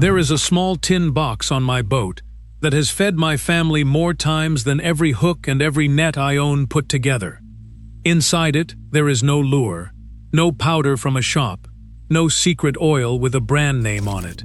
There is a small tin box on my boat that has fed my family more times than every hook and every net I own put together. Inside it, there is no lure, no powder from a shop, no secret oil with a brand name on it.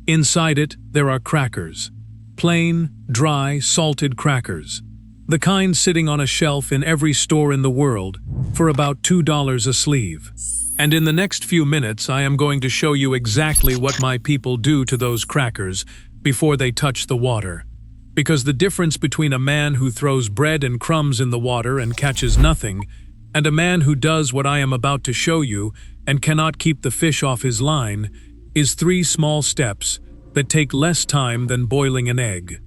Inside it, there are crackers. Plain, dry, salted crackers. The kind sitting on a shelf in every store in the world for about $2 a sleeve. And in the next few minutes, I am going to show you exactly what my people do to those crackers before they touch the water. Because the difference between a man who throws bread and crumbs in the water and catches nothing, and a man who does what I am about to show you and cannot keep the fish off his line, is 3 small steps that take less time than boiling an egg.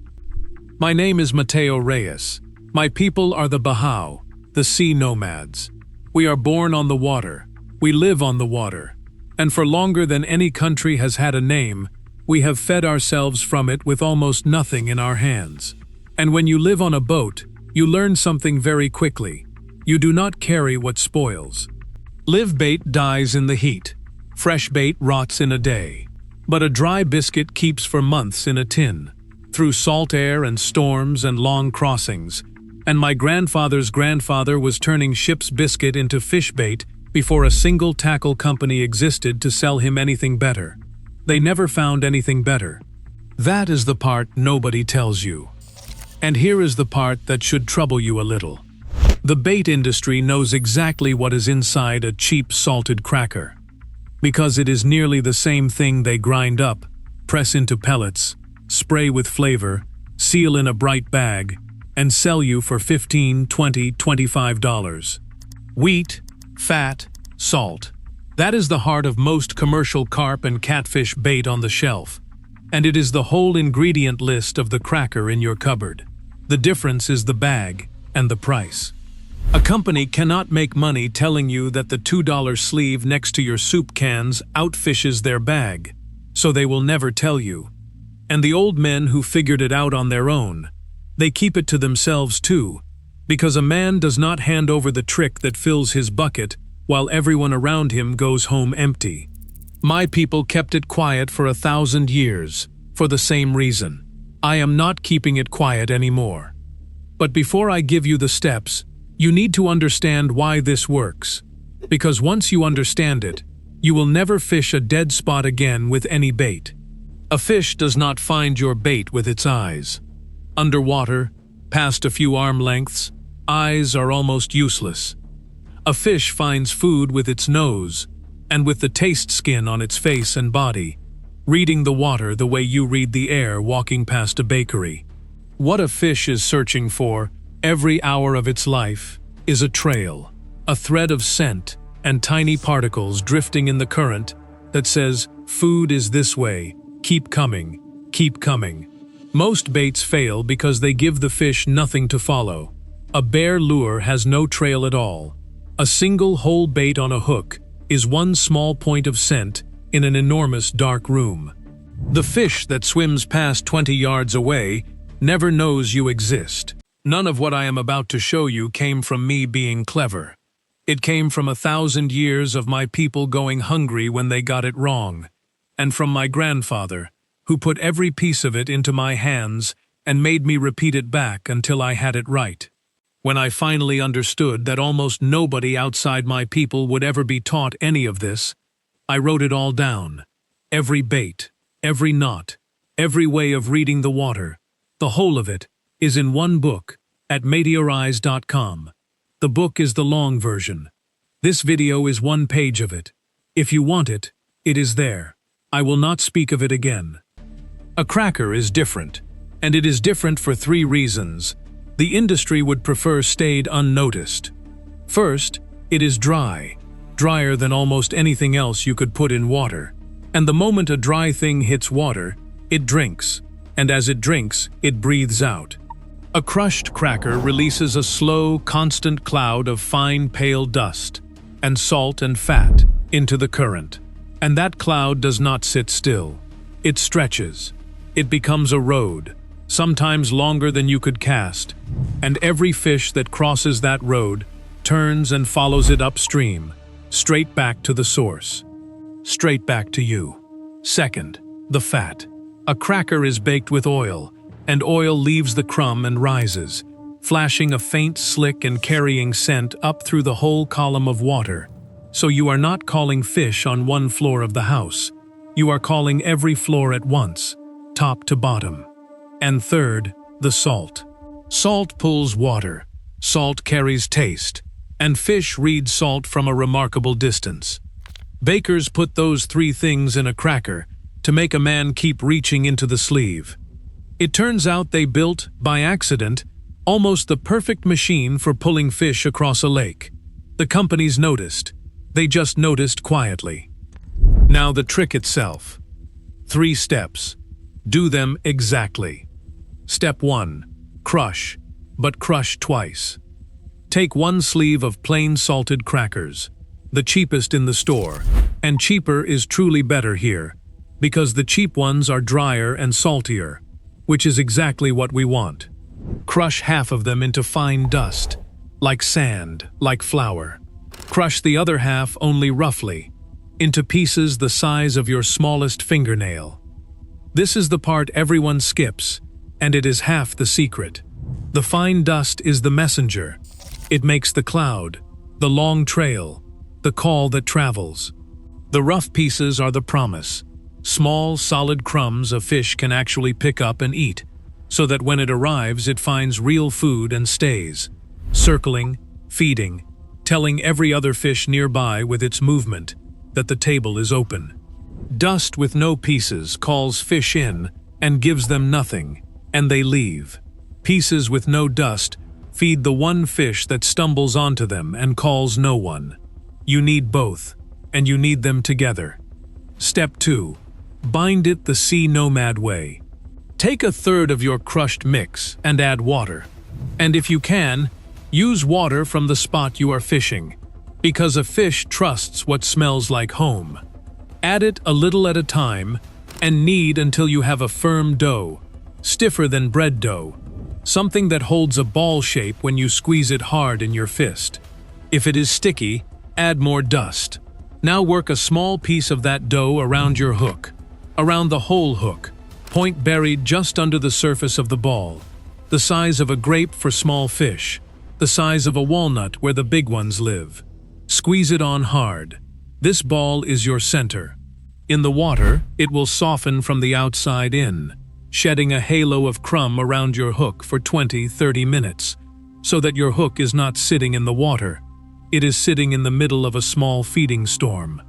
My name is Mateo Reyes. My people are the Bajau, the sea nomads. We are born on the water. We live on the water. And for longer than any country has had a name, we have fed ourselves from it with almost nothing in our hands. And when you live on a boat, you learn something very quickly. You do not carry what spoils. Live bait dies in the heat. Fresh bait rots in a day. But a dry biscuit keeps for months in a tin, through salt air and storms and long crossings. And my grandfather's grandfather was turning ship's biscuit into fish bait before a single tackle company existed to sell him anything better. They never found anything better. That is the part nobody tells you. And here is the part that should trouble you a little. The bait industry knows exactly what is inside a cheap salted cracker. Because it is nearly the same thing they grind up, press into pellets, spray with flavor, seal in a bright bag, and sell you for $15, $20, $25. Wheat, fat, salt. That is the heart of most commercial carp and catfish bait on the shelf. And it is the whole ingredient list of the cracker in your cupboard. The difference is the bag and the price. A company cannot make money telling you that the $2 sleeve next to your soup cans outfishes their bag, so they will never tell you. And the old men who figured it out on their own, they keep it to themselves too, because a man does not hand over the trick that fills his bucket while everyone around him goes home empty. My people kept it quiet for 1,000 years, for the same reason. I am not keeping it quiet anymore. But before I give you the steps, you need to understand why this works. Because once you understand it, you will never fish a dead spot again with any bait. A fish does not find your bait with its eyes. Underwater, past a few arm lengths, eyes are almost useless. A fish finds food with its nose, and with the taste skin on its face and body, reading the water the way you read the air walking past a bakery. What a fish is searching for, every hour of its life, is a trail, a thread of scent and tiny particles drifting in the current that says, "Food is this way, keep coming, keep coming." Most baits fail because they give the fish nothing to follow. A bare lure has no trail at all. A single whole bait on a hook is one small point of scent in an enormous dark room. The fish that swims past 20 yards away never knows you exist. None of what I am about to show you came from me being clever. It came from 1,000 years of my people going hungry when they got it wrong, and from my grandfather, who put every piece of it into my hands and made me repeat it back until I had it right. When I finally understood that almost nobody outside my people would ever be taught any of this, I wrote it all down. Every bait, every knot, every way of reading the water, the whole of it, is in one book at MateoReyes.com. The book is the long version. This video is 1 page of it. If you want it, it is there. I will not speak of it again. A cracker is different, and it is different for 3 reasons. The industry would prefer stayed unnoticed. First, it is dry, drier than almost anything else you could put in water. And the moment a dry thing hits water, it drinks, and as it drinks, it breathes out. A crushed cracker releases a slow, constant cloud of fine, pale dust, and salt and fat into the current. And that cloud does not sit still. It stretches. It becomes a road, sometimes longer than you could cast, and every fish that crosses that road turns and follows it upstream, straight back to the source, straight back to you. Second, the fat. A cracker is baked with oil, and oil leaves the crumb and rises, flashing a faint slick and carrying scent up through the whole column of water. So you are not calling fish on one floor of the house. You are calling every floor at once, top to bottom. And third, the salt. Salt pulls water, salt carries taste, and fish read salt from a remarkable distance. Bakers put those three things in a cracker to make a man keep reaching into the sleeve. It turns out they built, by accident, almost the perfect machine for pulling fish across a lake. The companies noticed. They just noticed quietly. Now the trick itself. 3 steps. Do them exactly. Step 1. Crush, but crush twice. Take 1 sleeve of plain salted crackers, the cheapest in the store, and cheaper is truly better here, because the cheap ones are drier and saltier, which is exactly what we want. Crush half of them into fine dust, like sand, like flour. Crush the other half only roughly, into pieces the size of your smallest fingernail. This is the part everyone skips, and it is half the secret. The fine dust is the messenger. It makes the cloud, the long trail, the call that travels. The rough pieces are the promise. Small, solid crumbs a fish can actually pick up and eat, so that when it arrives it finds real food and stays, circling, feeding, telling every other fish nearby with its movement that the table is open. Dust with no pieces calls fish in and gives them nothing, and they leave. Pieces with no dust feed the one fish that stumbles onto them and calls no one. You need both, and you need them together. Step 2. Bind it the sea nomad way. Take 1/3 of your crushed mix and add water. And if you can, use water from the spot you are fishing, because a fish trusts what smells like home. Add it a little at a time, and knead until you have a firm dough, stiffer than bread dough, something that holds a ball shape when you squeeze it hard in your fist. If it is sticky, add more dust. Now work a small piece of that dough around your hook, around the whole hook, point buried just under the surface of the ball, the size of a grape for small fish, the size of a walnut where the big ones live. Squeeze it on hard. This ball is your center. In the water, it will soften from the outside in, shedding a halo of crumb around your hook for 20-30 minutes, so that your hook is not sitting in the water. It is sitting in the middle of a small feeding storm.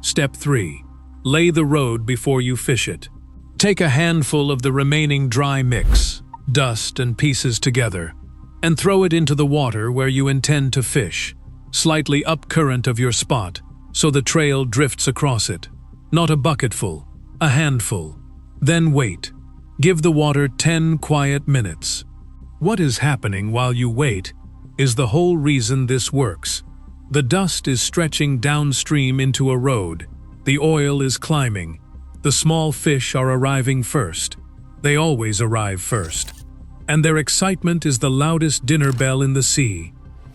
Step 3. Lay the road before you fish it. Take a handful of the remaining dry mix, dust and pieces together, and throw it into the water where you intend to fish, slightly up current of your spot, so the trail drifts across it. Not a bucketful, a handful. Then wait. Give the water 10 quiet minutes. What is happening while you wait is the whole reason this works. The dust is stretching downstream into a road. The oil is climbing. The small fish are arriving first. They always arrive first. And their excitement is the loudest dinner bell in the sea.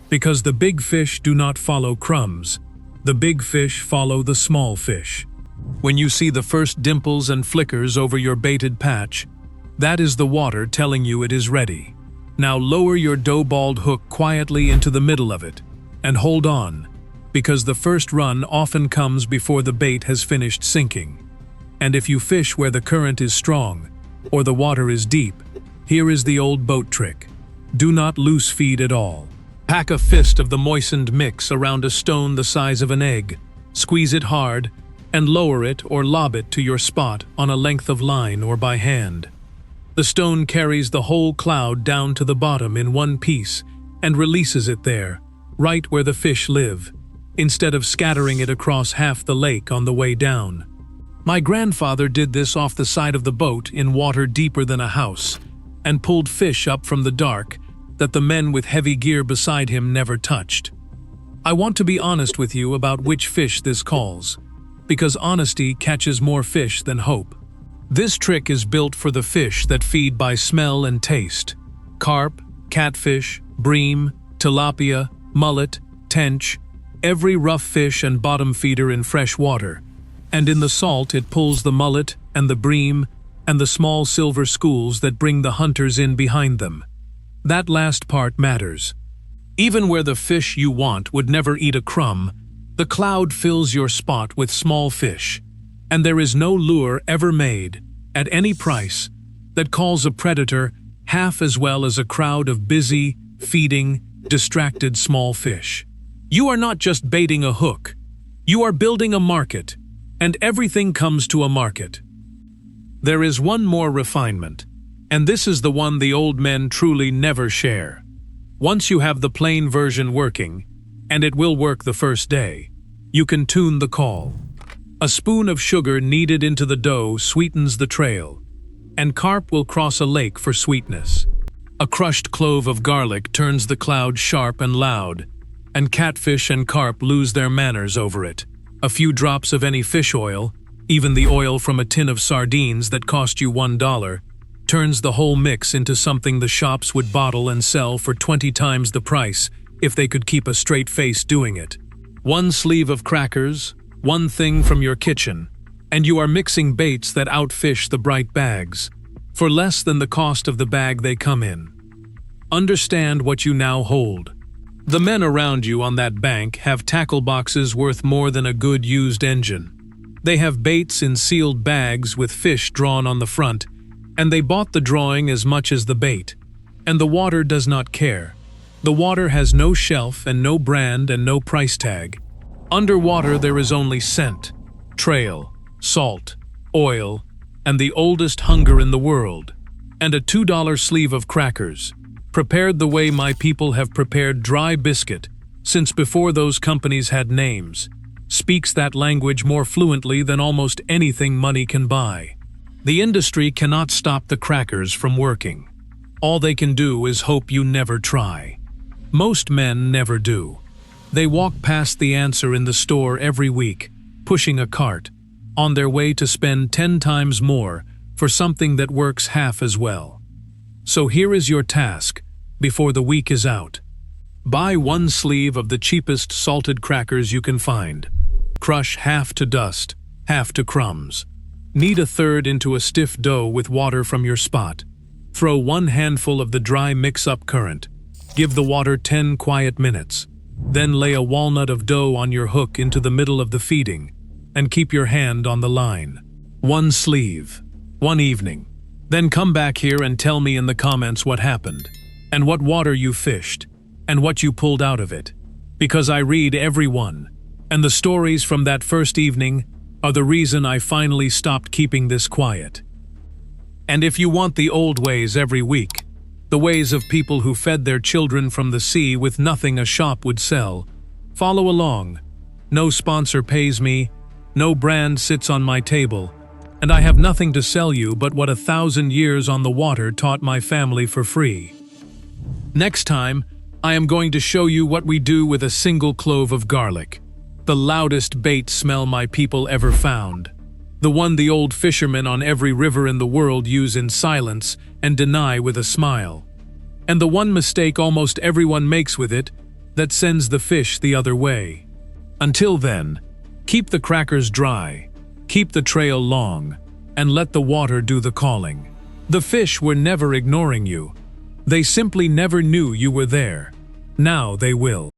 Because the big fish do not follow crumbs. The big fish follow the small fish. When you see the first dimples and flickers over your baited patch, that is the water telling you it is ready. Now lower your dough-balled hook quietly into the middle of it, and hold on, because the first run often comes before the bait has finished sinking. And if you fish where the current is strong, or the water is deep, here is the old boat trick. Do not loose feed at all. Pack a fist of the moistened mix around a stone the size of an egg, squeeze it hard, and lower it or lob it to your spot on a length of line or by hand. The stone carries the whole cloud down to the bottom in one piece and releases it there, right where the fish live, instead of scattering it across half the lake on the way down. My grandfather did this off the side of the boat in water deeper than a house, and pulled fish up from the dark that the men with heavy gear beside him never touched. I want to be honest with you about which fish this calls, because honesty catches more fish than hope. This trick is built for the fish that feed by smell and taste. Carp, catfish, bream, tilapia, mullet, tench, every rough fish and bottom feeder in fresh water, and in the salt it pulls the mullet and the bream and the small silver schools that bring the hunters in behind them. That last part matters. Even where the fish you want would never eat a crumb, the cloud fills your spot with small fish, and there is no lure ever made, at any price, that calls a predator half as well as a crowd of busy, feeding, distracted small fish. You are not just baiting a hook. You are building a market, and everything comes to a market. There is one more refinement, and this is the one the old men truly never share. Once you have the plain version working, and it will work the first day, you can tune the call. A spoon of sugar kneaded into the dough sweetens the trail, and carp will cross a lake for sweetness. A crushed clove of garlic turns the cloud sharp and loud, and catfish and carp lose their manners over it. A few drops of any fish oil, even the oil from a tin of sardines that cost you $1, turns the whole mix into something the shops would bottle and sell for 20 times the price if they could keep a straight face doing it. One sleeve of crackers, one thing from your kitchen, and you are mixing baits that outfish the bright bags, for less than the cost of the bag they come in. Understand what you now hold. The men around you on that bank have tackle boxes worth more than a good used engine. They have baits in sealed bags with fish drawn on the front, and they bought the drawing as much as the bait. And the water does not care. The water has no shelf and no brand and no price tag. Underwater there is only scent, trail, salt, oil, and the oldest hunger in the world. And a $2 sleeve of crackers, prepared the way my people have prepared dry biscuit since before those companies had names, speaks that language more fluently than almost anything money can buy. The industry cannot stop the crackers from working. All they can do is hope you never try. Most men never do. They walk past the answer in the store every week, pushing a cart, on their way to spend 10 times more for something that works half as well. So here is your task, before the week is out. Buy one sleeve of the cheapest salted crackers you can find. Crush half to dust, half to crumbs. Knead a third into a stiff dough with water from your spot. Throw one handful of the dry mix-up current. Give the water 10 quiet minutes. Then lay a walnut of dough on your hook into the middle of the feeding, and keep your hand on the line. One sleeve, one evening. Then come back here and tell me in the comments what happened, and what water you fished, and what you pulled out of it. Because I read every one, and the stories from that first evening are the reason I finally stopped keeping this quiet. And if you want the old ways every week, the ways of people who fed their children from the sea with nothing a shop would sell, follow along. No sponsor pays me, no brand sits on my table, and I have nothing to sell you but what 1,000 years on the water taught my family for free. Next time, I am going to show you what we do with a single clove of garlic, the loudest bait smell my people ever found, the one the old fishermen on every river in the world use in silence and deny with a smile, and the one mistake almost everyone makes with it that sends the fish the other way. Until then, keep the crackers dry, keep the trail long, and let the water do the calling. The fish were never ignoring you. They simply never knew you were there. Now they will.